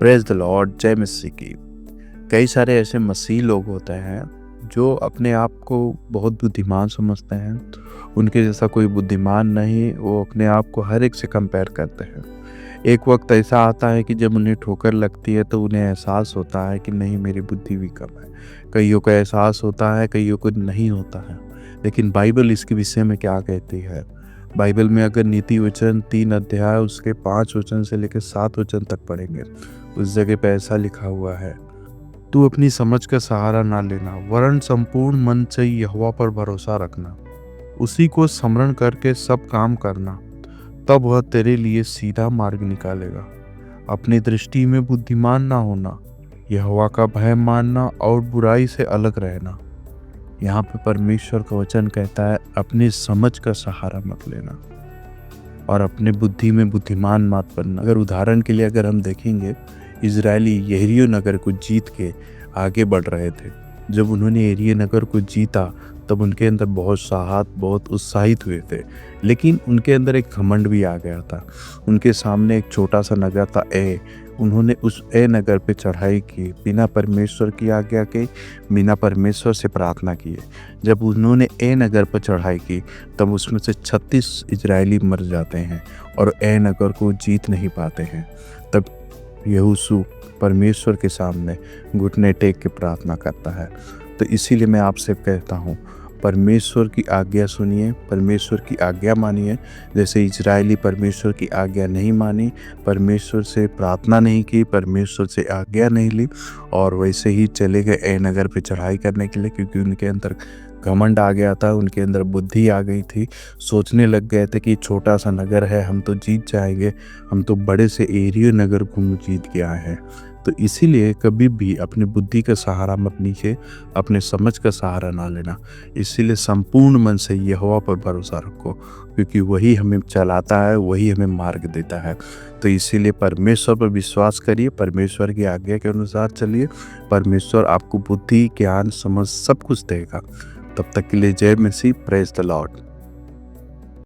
Praise the Lord, जय मसीह की। कई सारे ऐसे मसीह लोग होते हैं जो अपने आप को बहुत बुद्धिमान समझते हैं। उनके जैसा कोई बुद्धिमान नहीं, वो अपने आप को हर एक से कंपेयर करते हैं। एक वक्त ऐसा आता है कि जब उन्हें ठोकर लगती है तो उन्हें एहसास होता है कि नहीं, मेरी बुद्धि भी कम है। कईयों को एहसास होता है, कईयों को नहीं होता है। लेकिन बाइबल इसके विषय में क्या कहती है? बाइबल में अगर नीति वचन 3 अध्याय उसके 5 वचन से लेकर 7 वचन तक पढ़ेंगे, उस जगह पे ऐसा लिखा हुआ है, तू अपनी समझ का सहारा ना लेना, वरन संपूर्ण मन से यहोवा पर भरोसा रखना। उसी को स्मरण करके सब काम करना, तब वह तेरे लिए सीधा मार्ग निकालेगा। अपनी दृष्टि में बुद्धिमान ना होना, यहोवा का भय मानना और बुराई से अलग रहना। यहाँ पे परमेश्वर का वचन कहता है, अपनी समझ का सहारा मत लेना और अपने बुद्धि में बुद्धिमान मत बनना। अगर उदाहरण के लिए अगर हम देखेंगे, इजरायली यरीहो नगर को जीत के आगे बढ़ रहे थे। जब उन्होंने यरीहो नगर को जीता तब उनके अंदर बहुत साहस, बहुत उत्साहित हुए थे। लेकिन उनके अंदर एक घमंड भी आ गया था। उनके सामने एक छोटा सा नगर था ए। उन्होंने उस ए नगर पे चढ़ाई की बिना परमेश्वर की आज्ञा के, बिना परमेश्वर से प्रार्थना किए। जब उन्होंने ए नगर पर चढ़ाई की तब उसमें से 36 इजरायली मर जाते हैं और ए नगर को जीत नहीं पाते हैं। तब यहोशू परमेश्वर के सामने घुटने टेक के प्रार्थना करता है। तो इसीलिए मैं आपसे कहता हूँ, परमेश्वर की आज्ञा सुनिए, परमेश्वर की आज्ञा मानिए। जैसे इजरायली परमेश्वर की आज्ञा नहीं मानी, परमेश्वर से प्रार्थना नहीं की, परमेश्वर से आज्ञा नहीं ली और वैसे ही चले गए ए नगर पे चढ़ाई करने के लिए, क्योंकि उनके अंदर घमंड आ गया था, उनके अंदर बुद्धि आ गई थी। सोचने लग गए थे कि छोटा सा नगर है, हम तो जीत जाएंगे, हम तो बड़े से यरीहो नगर को जीत के आए हैं। तो इसीलिए कभी भी अपनी बुद्धि का सहारा मत लीजिए, अपने समझ का सहारा ना लेना। इसीलिए संपूर्ण मन से यहोवा पर भरोसा रखो, क्योंकि वही हमें चलाता है, वही हमें मार्ग देता है। तो इसीलिए परमेश्वर पर विश्वास करिए, परमेश्वर की आज्ञा के अनुसार चलिए। परमेश्वर आपको बुद्धि, ज्ञान, समझ सब कुछ देगा। तब तक के लिए जय मसीह, प्रेज द लॉर्ड।